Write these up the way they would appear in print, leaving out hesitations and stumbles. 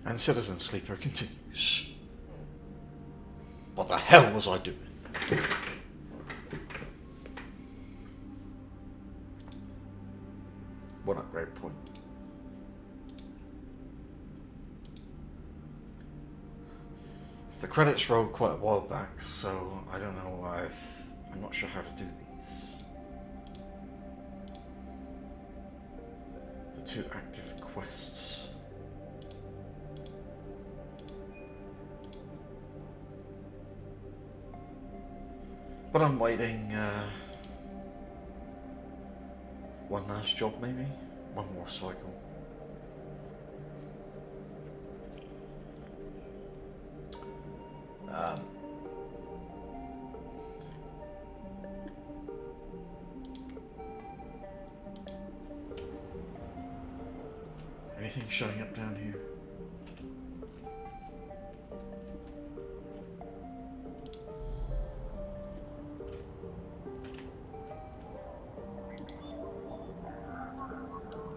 And Citizen Sleeper continues. What the hell was I doing? One upgrade point. The credits rolled quite a while back, so I don't know why I'm not sure how to do these. The 2 active quests. But I'm waiting, one last job maybe? One more cycle. Anything showing up down here?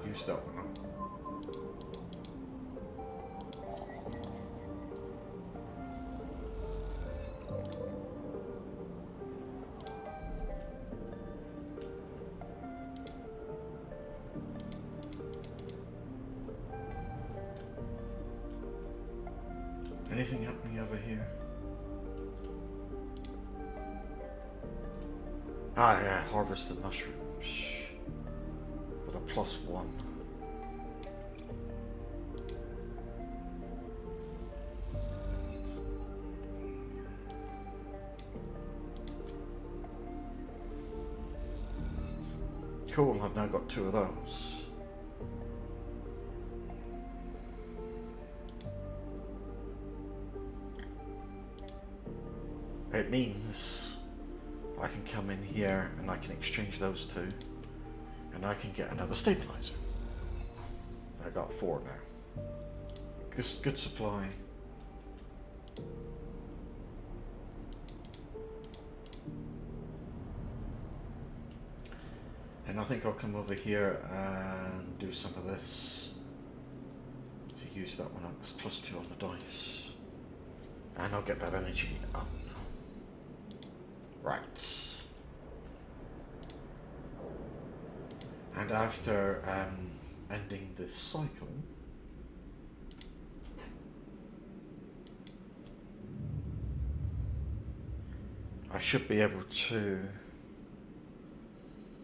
Use that one up. Anything happening over here? Ah yeah, harvested mushrooms. With a +1. Cool, I've now got 2 of those. It means I can come in here and I can exchange those 2 and I can get another stabilizer. I got 4 now. Good supply. And I think I'll come over here and do some of this to use that one up. It's +2 on the dice. And I'll get that energy up. Right. And after ending this cycle, I should be able to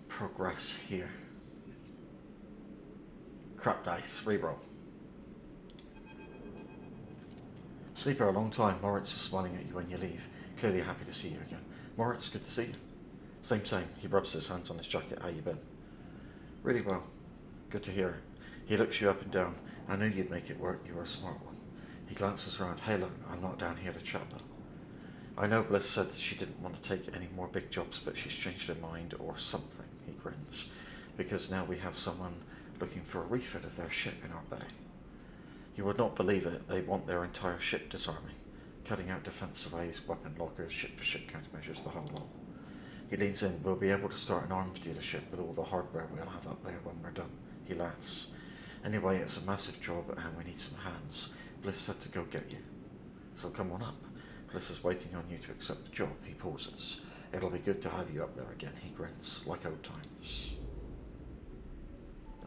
progress here. Crap dice, reroll. Sleeper, a long time. Moritz is smiling at you when you leave. Clearly happy to see you again. Moritz, good to see you. Same. He rubs his hands on his jacket. How you been? Really well. Good to hear it. He looks you up and down. I knew you'd make it work. You were a smart one. He glances around. Hey look, I'm not down here to chat though. I know Bliss said that she didn't want to take any more big jobs, but she's changed her mind or something. He grins. Because now we have someone looking for a refit of their ship in our bay. You would not believe it. They want their entire ship disarming. Cutting out defense arrays, weapon lockers, ship-to-ship countermeasures, the whole lot. He leans in. We'll be able to start an arms dealership with all the hardware we'll have up there when we're done. He laughs. Anyway, it's a massive job and we need some hands. Bliss said to go get you. So come on up. Bliss is waiting on you to accept the job. He pauses. It'll be good to have you up there again. He grins, like old times.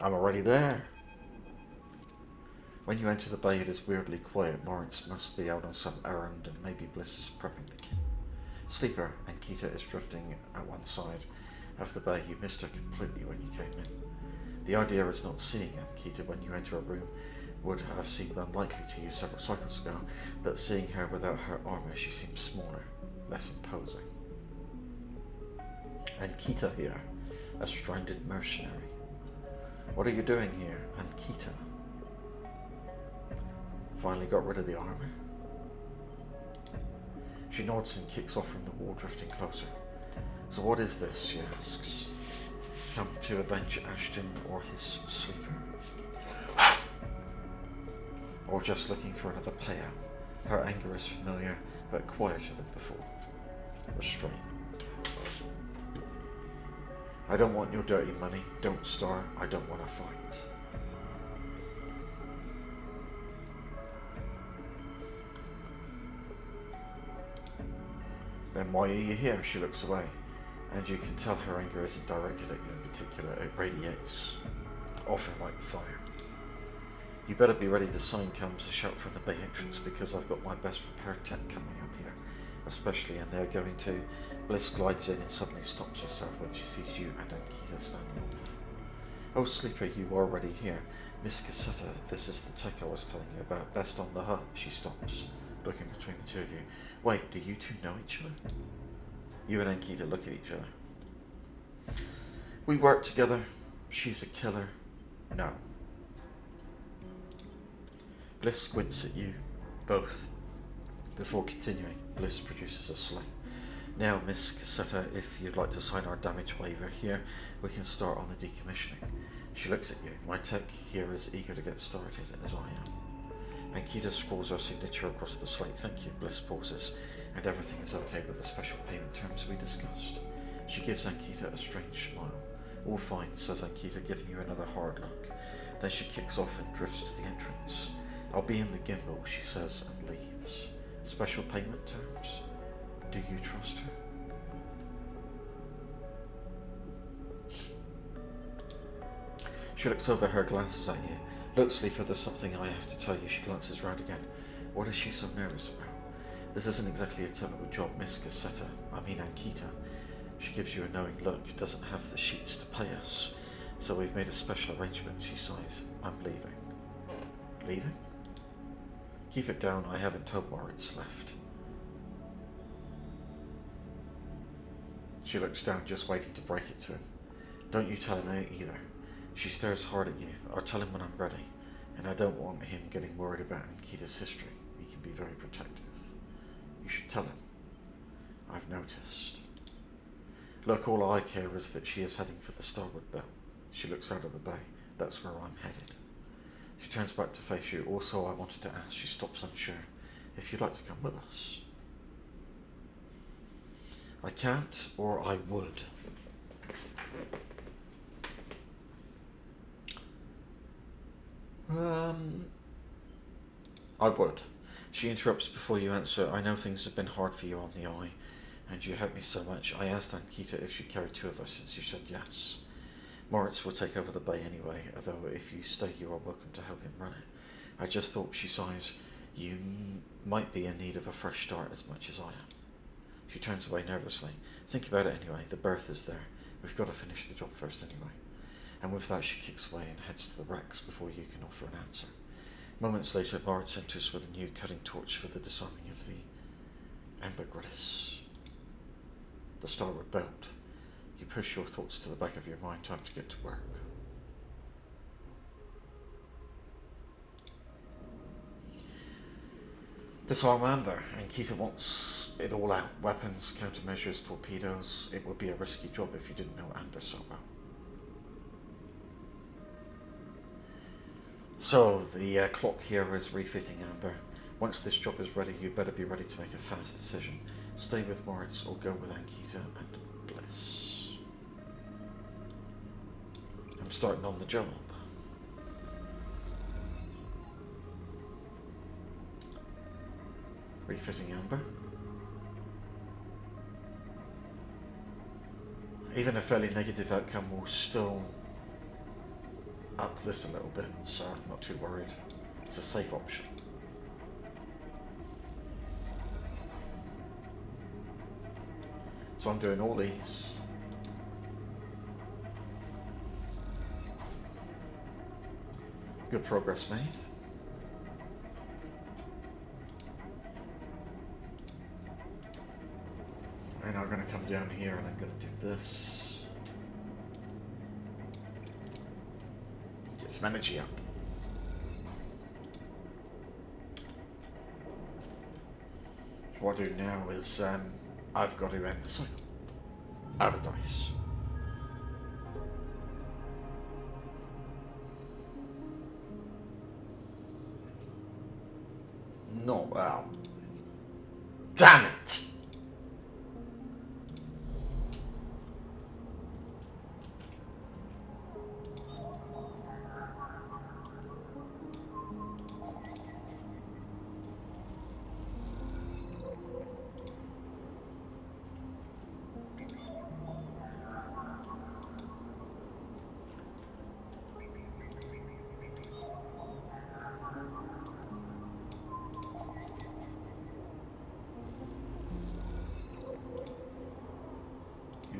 I'm already there. When you enter the bay, it is weirdly quiet. Moritz must be out on some errand, and maybe Bliss is prepping the kit. Sleeper, and Kita is drifting at one side of the bay. You missed her completely when you came in. The idea is not seeing her. Kita, when you enter a room, would have seemed unlikely to you several cycles ago, but seeing her without her armor, she seems smaller, less imposing. And Kita here, a stranded mercenary. What are you doing here, and Kita? Finally got rid of the armor? She nods and kicks off from the wall, drifting closer. So what is this, she asks. Come to avenge Ashton or his sleeper? Or just looking for another payout? Her anger is familiar, but quieter than before. Restrained. I don't want your dirty money. Don't start. I don't want to fight. Then why are you here? She looks away, and you can tell her anger isn't directed at you in particular. It radiates off her like fire. You better be ready. The sign comes, a shout from the bay entrance, because I've got my best prepared tech coming up here. Especially, and they're going to. Bliss glides in and suddenly stops herself when she sees you and Ankita standing off. Oh, Sleeper, you are already here. Miss Cassetta, this is the tech I was telling you about. Best on the hut. She stops, looking between the two of you. Wait, do you two know each other? You and Ankita look at each other. We work together. She's a killer. No. Bliss squints at you, both. Before continuing, Bliss produces a slate. Now, Miss Cassetta, if you'd like to sign our damage waiver here, we can start on the decommissioning. She looks at you. My tech here is eager to get started, as I am. Ankita scrawls her signature across the slate. Thank you. Bliss pauses, and everything is okay with the special payment terms we discussed. She gives Ankita a strange smile. All fine, says Ankita, giving you another hard look. Then she kicks off and drifts to the entrance. I'll be in the gimbal, she says, and leaves. Special payment terms? Do you trust her? She looks over her glasses at you. Look, Sleeper, there's something I have to tell you. She glances round again. What is she so nervous about? This isn't exactly a typical job, Miss Cassetta. I mean Ankita. She gives you a knowing look. Doesn't have the sheets to pay us. So we've made a special arrangement, she sighs. I'm leaving. Leaving? Keep it down. I haven't told Moritz left. She looks down, just waiting to break it to him. Don't you tell him either. She stares hard at you. I'll tell him when I'm ready. And I don't want him getting worried about Ankita's history. He can be very protective. You should tell him. I've noticed. Look, all I care is that she is heading for the starboard belt. She looks out of the bay. That's where I'm headed. She turns back to face you. Also, I wanted to ask. She stops unsure. If you'd like to come with us. I can't, or I would. I would. She interrupts before you answer. I know things have been hard for you on the eye, and you helped me so much. I asked Ankita if she'd carry two of us, and she said yes. Moritz will take over the bay anyway, although if you stay you are welcome to help him run it. I just thought, she sighs, you might be in need of a fresh start as much as I am. She turns away nervously. Think about it anyway. The berth is there. We've got to finish the job first anyway. And with that, she kicks away and heads to the racks before you can offer an answer. Moments later, Moritz enters with a new cutting torch for the disarming of the ambergris. The starboard belt. You push your thoughts to the back of your mind. Time to get to work. Disarm amber. Ankita wants it all out. Weapons, countermeasures, torpedoes. It would be a risky job if you didn't know amber so well. So, the clock here is refitting amber. Once this job is ready, you better be ready to make a fast decision. Stay with Moritz or go with Ankita and Bliss. I'm starting on the job. Refitting amber. Even a fairly negative outcome will still up this a little bit, so I'm not too worried. It's a safe option. So I'm doing all these. Good progress made. And I'm going to come down here and I'm going to do this. Get some energy up. What I do now is I've got to end the cycle. Out of dice. Not well. Damn it!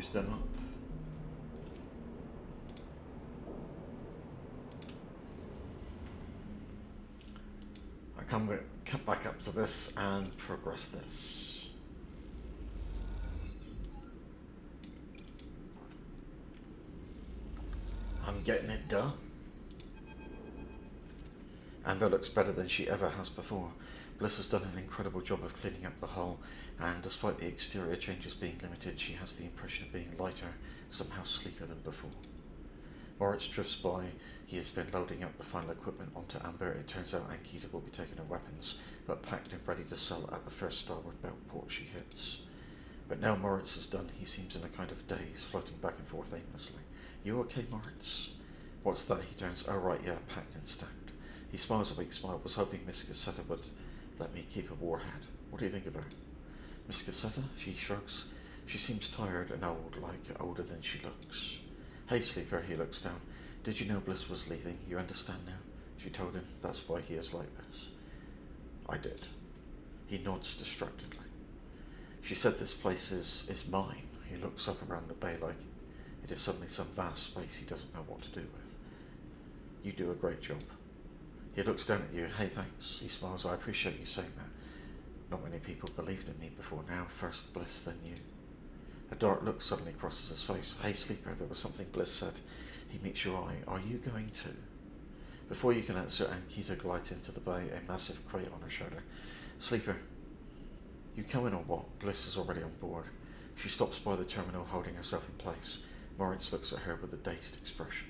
use them up. I come back up to this and progress this. I'm getting it done. Amber looks better than she ever has before. Bliss has done an incredible job of cleaning up the hull, and despite the exterior changes being limited, she has the impression of being lighter, somehow sleeker than before. Moritz drifts by. He has been loading up the final equipment onto Amber. It turns out Ankita will be taking her weapons, but packed and ready to sell at the first starboard belt port she hits. But now Moritz is done, he seems in a kind of daze, floating back and forth aimlessly. You okay, Moritz? What's that? He turns. Oh right, yeah, packed and stacked. He smiles a weak smile. Was hoping Miss Cassetta would let me keep a warhead. What do you think of her? Miss Cassetta? She shrugs. She seems tired and old, like older than she looks. Hey, sleeper, he looks down. Did you know Bliss was leaving? You understand now? She told him. That's why he is like this. I did. He nods distractedly. She said this place is mine. He looks up around the bay like it is suddenly some vast space he doesn't know what to do with. You do a great job. He looks down at you. Hey, thanks. He smiles. I appreciate you saying that. Not many people believed in me before now. First Bliss, then you. A dark look suddenly crosses his face. Hey, sleeper, there was something Bliss said. He meets your eye. Are you going too? Before you can answer, Ankita glides into the bay, a massive crate on her shoulder. Sleeper, you coming or what? Bliss is already on board. She stops by the terminal, holding herself in place. Moritz looks at her with a dazed expression.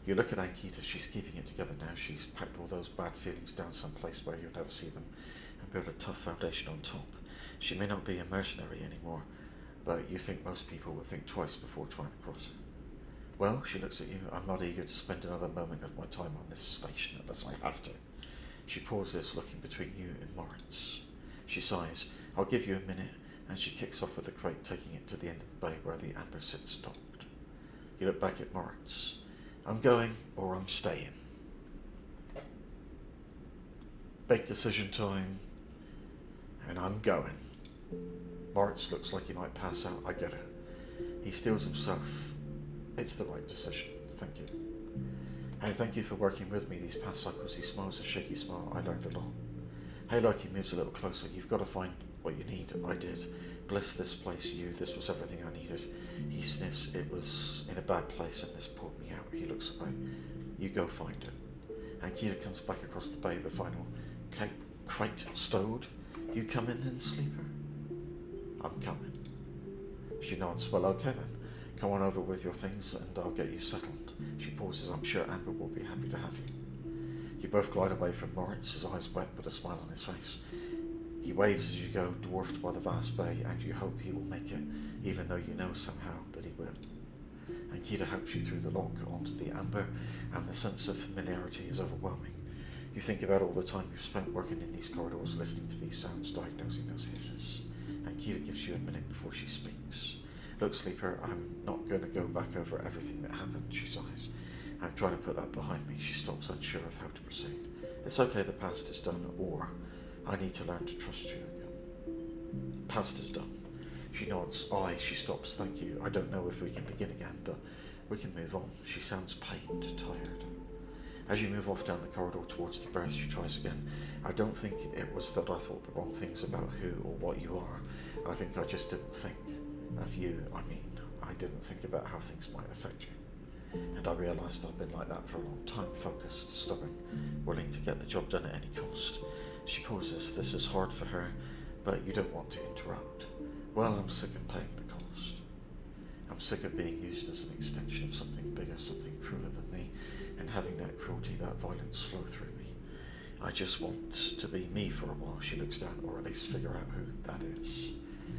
You look at Ankita, she's keeping it together now. She's packed all those bad feelings down someplace where you'll never see them and built a tough foundation on top. She may not be a mercenary anymore, but you think most people would think twice before trying to cross her. Well, she looks at you. I'm not eager to spend another moment of my time on this station unless I have to. She pauses, looking between you and Moritz. She sighs. I'll give you a minute, and she kicks off with the crate, taking it to the end of the bay where the amber sits stopped. You look back at Moritz. I'm going, or I'm staying. Big decision time, and I'm going. Moritz looks like he might pass out. I get it. He steels himself. It's the right decision. Thank you. Hey, thank you for working with me these past cycles. He smiles a shaky smile. I learned a lot. Hey, look, he moves a little closer. You've got to find what you need. I did. Bless this place, you. This was everything I needed. He sniffs. It was in a bad place and this pulled me out. He looks away. You go find it. Ankita comes back across the bay, the final crate stowed. You come in then, sleeper? I'm coming. She nods. Well, okay then. Come on over with your things and I'll get you settled. She pauses. I'm sure Amber will be happy to have you. You both glide away from Moritz, his eyes wet but a smile on his face. He waves as you go, dwarfed by the vast bay, and you hope he will make it, even though you know somehow that he will. Ankita helps you through the lock onto the amber, and the sense of familiarity is overwhelming. You think about all the time you've spent working in these corridors, listening to these sounds, diagnosing those hisses. Ankita gives you a minute before she speaks. Look, sleeper, I'm not going to go back over everything that happened, she sighs. I'm trying to put that behind me. She stops, unsure of how to proceed. It's okay, the past is done, or I need to learn to trust you again. Past is done. She nods. She stops. Thank you. I don't know if we can begin again, but we can move on. She sounds pained, tired. As you move off down the corridor towards the berth, she tries again. I don't think it was that I thought the wrong things about who or what you are. I think I just didn't think of you. I didn't think about how things might affect you. And I realised I've been like that for a long time, focused, stubborn, willing to get the job done at any cost. She pauses. This is hard for her, but you don't want to interrupt. Well, I'm sick of paying the cost. I'm sick of being used as an extension of something bigger, something crueler than me, and having that cruelty, that violence flow through me. I just want to be me for a while. She looks down, or at least figure out who that is.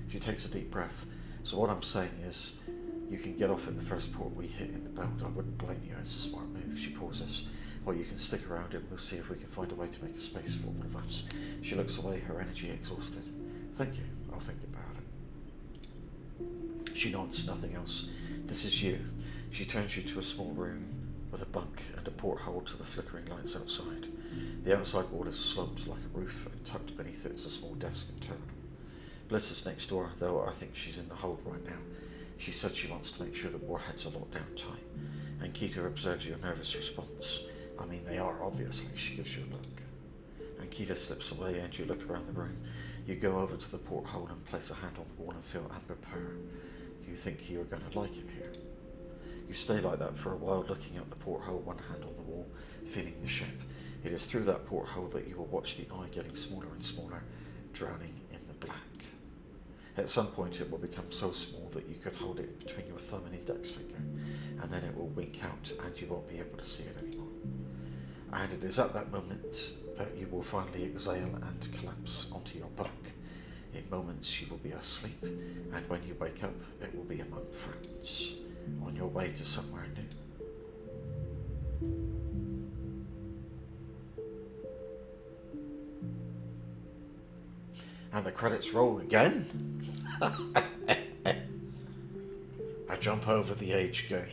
She takes a deep breath. So what I'm saying is, you can get off at the first port we hit in the belt. I wouldn't blame you. It's a smart move. She pauses. Or you can stick around and we'll see if we can find a way to make a space for one of us. She looks away, her energy exhausted. Thank you. I'll think about it. She nods. Nothing else. This is you. She turns you to a small room with a bunk and a porthole to the flickering lights outside. The outside wall is sloped like a roof, and tucked beneath it is a small desk and terminal. Bliss is next door, though I think she's in the hold right now. She said she wants to make sure the warheads are locked down tight. And Kita observes your nervous response. I mean, they are, obviously. She gives you a look. And Kita slips away and you look around the room. You go over to the porthole and place a hand on the wall and feel amber purr. You think you're going to like it here. You stay like that for a while, looking out the porthole, one hand on the wall, feeling the ship. It is through that porthole that you will watch the eye getting smaller and smaller, drowning in the black. At some point it will become so small that you could hold it between your thumb and index finger, and then it will wink out and you won't be able to see it anymore. And it is at that moment that you will finally exhale and collapse onto your bunk. In moments you will be asleep, and when you wake up it will be among friends, on your way to somewhere new. And the credits roll again. I jump over the age game.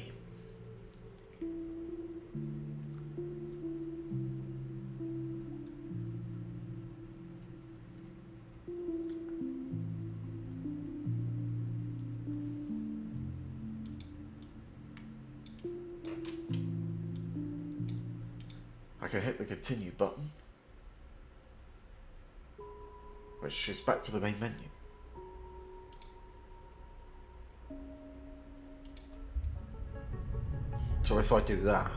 I can hit the continue button, which is back to the main menu. So if I do that,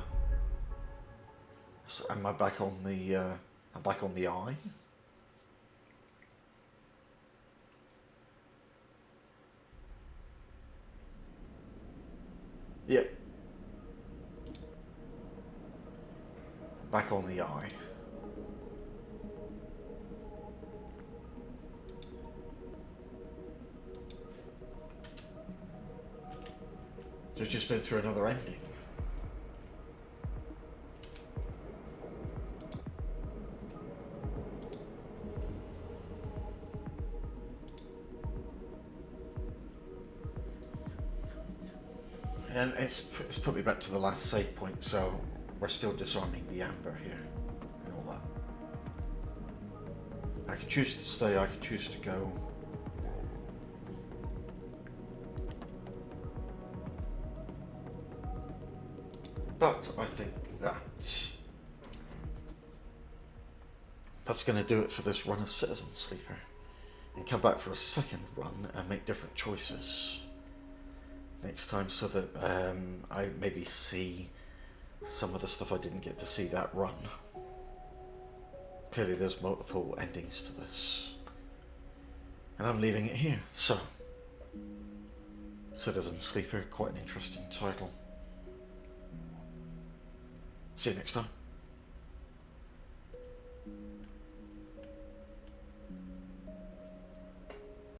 am I back on the I'm back on the eye? Yep. Back on the eye. So it's just been through another ending. And it's put me back to the last save point, so we're still disarming the amber here and all that. I can choose to stay, I can choose to go. But I think that's going to do it for this run of Citizen Sleeper. And come back for a second run and make different choices next time, so that I maybe see some of the stuff I didn't get to see that run. Clearly there's multiple endings to this. And I'm leaving it here. So, Citizen Sleeper, quite an interesting title. See you next time.